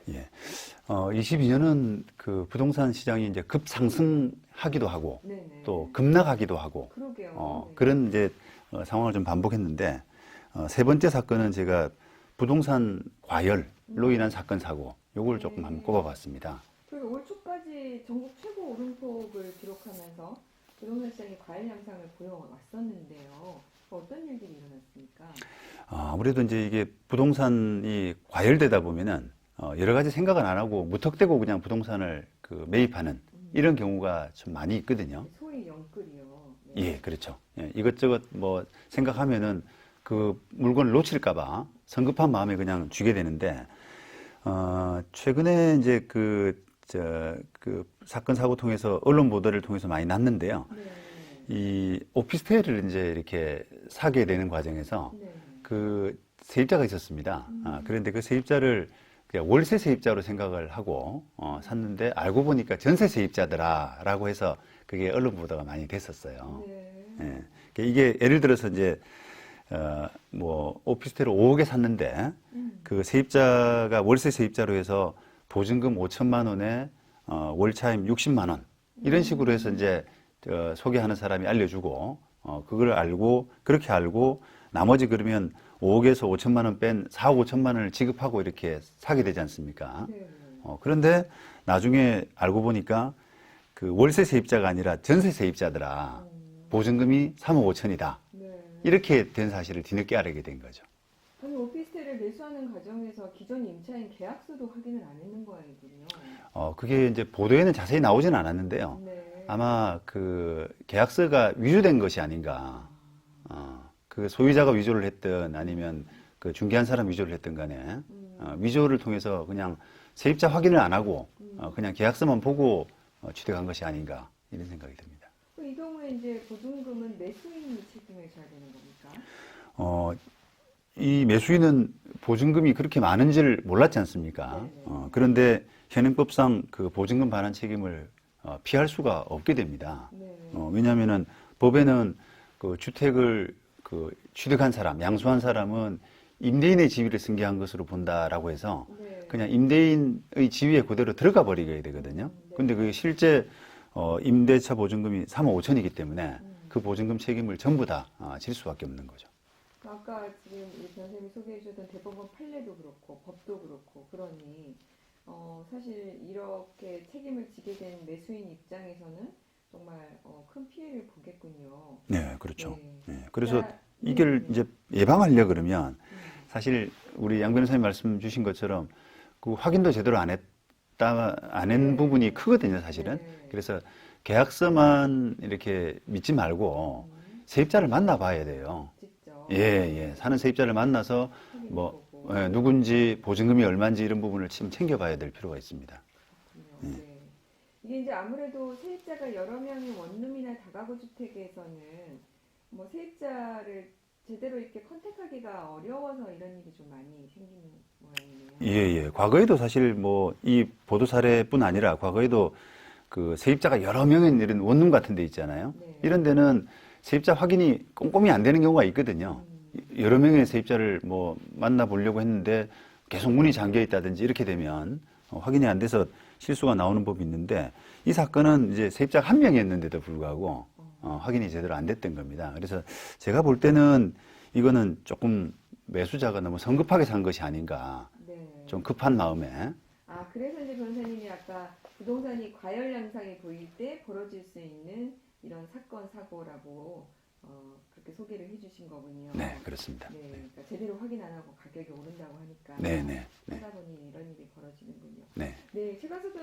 예. 22년은 그 부동산 시장이 이제 급상승하기도 하고 네네. 또 급락하기도 하고 그러게요. 네. 그런 이제 상황을 좀 반복했는데 세 번째 사건은 제가 부동산 과열로 인한 사건 사고 요걸 조금 한번 꼽아봤습니다. 그리고 올 초까지 전국 최고 오름폭을 기록하면서 부동산 시장이 과열 양상을 보여왔었는데요. 어떤 일들이 일어났습니까? 아무래도 이제 이게 부동산이 과열되다 보면은 여러 가지 생각은 안 하고 무턱대고 그냥 부동산을 그 매입하는 이런 경우가 좀 많이 있거든요. 소위 영끌이요. 네. 예, 그렇죠. 예, 이것저것 뭐 생각하면은 그 물건을 놓칠까봐 성급한 마음에 그냥 주게 되는데, 최근에 이제 그 사건 사고 통해서 언론 보도를 통해서 많이 났는데요. 네. 이 오피스텔을 이제 이렇게 사게 되는 과정에서 네. 그 세입자가 있었습니다. 그런데 그 세입자를 그냥 월세 세입자로 생각을 하고 샀는데 알고 보니까 전세 세입자더라라고 해서 그게 언론 보도가 많이 됐었어요. 네. 예. 그러니까 이게 예를 들어서 이제 뭐 오피스텔을 5억에 샀는데 그 세입자가 월세 세입자로 해서 보증금 5천만 원에 월차임 60만 원 이런 식으로 해서 이제 소개하는 사람이 알려주고 그걸 알고 그렇게 알고 나머지 그러면 5억에서 5천만 원 뺀 4억 5천만 원을 지급하고 이렇게 사게 되지 않습니까? 네. 그런데 나중에 알고 보니까 그 월세 세입자가 아니라 전세 세입자더라. 보증금이 3억 5천이다. 네. 이렇게 된 사실을 뒤늦게 알게 된 거죠. 아니 오피스텔을 매수하는 과정에서 기존 임차인 계약서도 확인을 안 했는 거군요. 그게 이제 보도에는 자세히 나오진 않았는데요. 네. 아마 그 계약서가 위조된 것이 아닌가. 그 소유자가 위조를 했든 아니면 그 중개한 사람 위조를 했든 간에 위조를 통해서 그냥 세입자 확인을 안 하고 그냥 계약서만 보고 취득한 것이 아닌가 이런 생각이 듭니다. 이 경우에 이제 보증금은 매수인이 책임을 져야 되는 겁니까? 이 매수인은 보증금이 그렇게 많은지를 몰랐지 않습니까? 그런데 현행법상 그 보증금 반환 책임을 피할 수가 없게 됩니다. 네. 왜냐하면은 법에는 그 주택을 그 취득한 사람, 양수한 사람은 임대인의 지위를 승계한 것으로 본다라고 해서 네. 그냥 임대인의 지위에 그대로 들어가 버리게 되거든요. 근데 그게 실제 임대차 보증금이 3억 5천이기 때문에 그 보증금 책임을 전부 다 질 수밖에 없는 거죠. 아까 지금 이 변호사님이 소개해 주셨던 대법원 판례도 그렇고 법도 그렇고 그러니 사실 이렇게 책임을 지게 된 매수인 입장에서는 정말 큰 피해를 보겠군요. 네, 그렇죠. 네. 네, 그래서 자, 이걸 네. 이제 예방하려 그러면 사실 우리 양 변호사님 말씀 주신 것처럼 그 확인도 제대로 안 한 네. 부분이 크거든요, 사실은. 네. 그래서 계약서만 이렇게 믿지 말고 세입자를 만나봐야 돼요. 직접 예, 예. 사는 세입자를 만나서 확인해 뭐 보고. 누군지 보증금이 얼마인지 이런 부분을 좀 챙겨봐야 될 필요가 있습니다. 그렇군요. 네. 이게 이제 아무래도 세입자가 여러 명의 원룸이나 다가구 주택에서는 뭐 세입자를 제대로 이렇게 컨택하기가 어려워서 이런 일이 좀 많이 생기는 모양이네요. 예, 예. 과거에도 사실 뭐 이 보도 사례뿐 아니라 과거에도 그 세입자가 여러 명인 이런 원룸 같은 데 있잖아요. 네. 이런 데는 세입자 확인이 꼼꼼히 안 되는 경우가 있거든요. 여러 명의 세입자를 뭐 만나보려고 했는데 계속 문이 잠겨 있다든지 이렇게 되면 확인이 안 돼서 실수가 나오는 법이 있는데 이 사건은 이제 세입자가 한 명이었는데도 불구하고 확인이 제대로 안 됐던 겁니다. 그래서 제가 볼 때는 이거는 조금 매수자가 너무 성급하게 산 것이 아닌가. 네. 좀 급한 마음에. 그래서 이제 변호사님이 아까 부동산이 과열 양상이 보일 때 벌어질 수 있는 이런 사건, 사고라고 그렇게 소개를 해주신 거군요. 네, 그렇습니다. 네, 그러니까 제대로 확인 안 하고 가격이 오른다고 하니까 네, 네, 네. 하다 보니 이런 일이 벌어지는군요. 네. 네, 최강석 변호사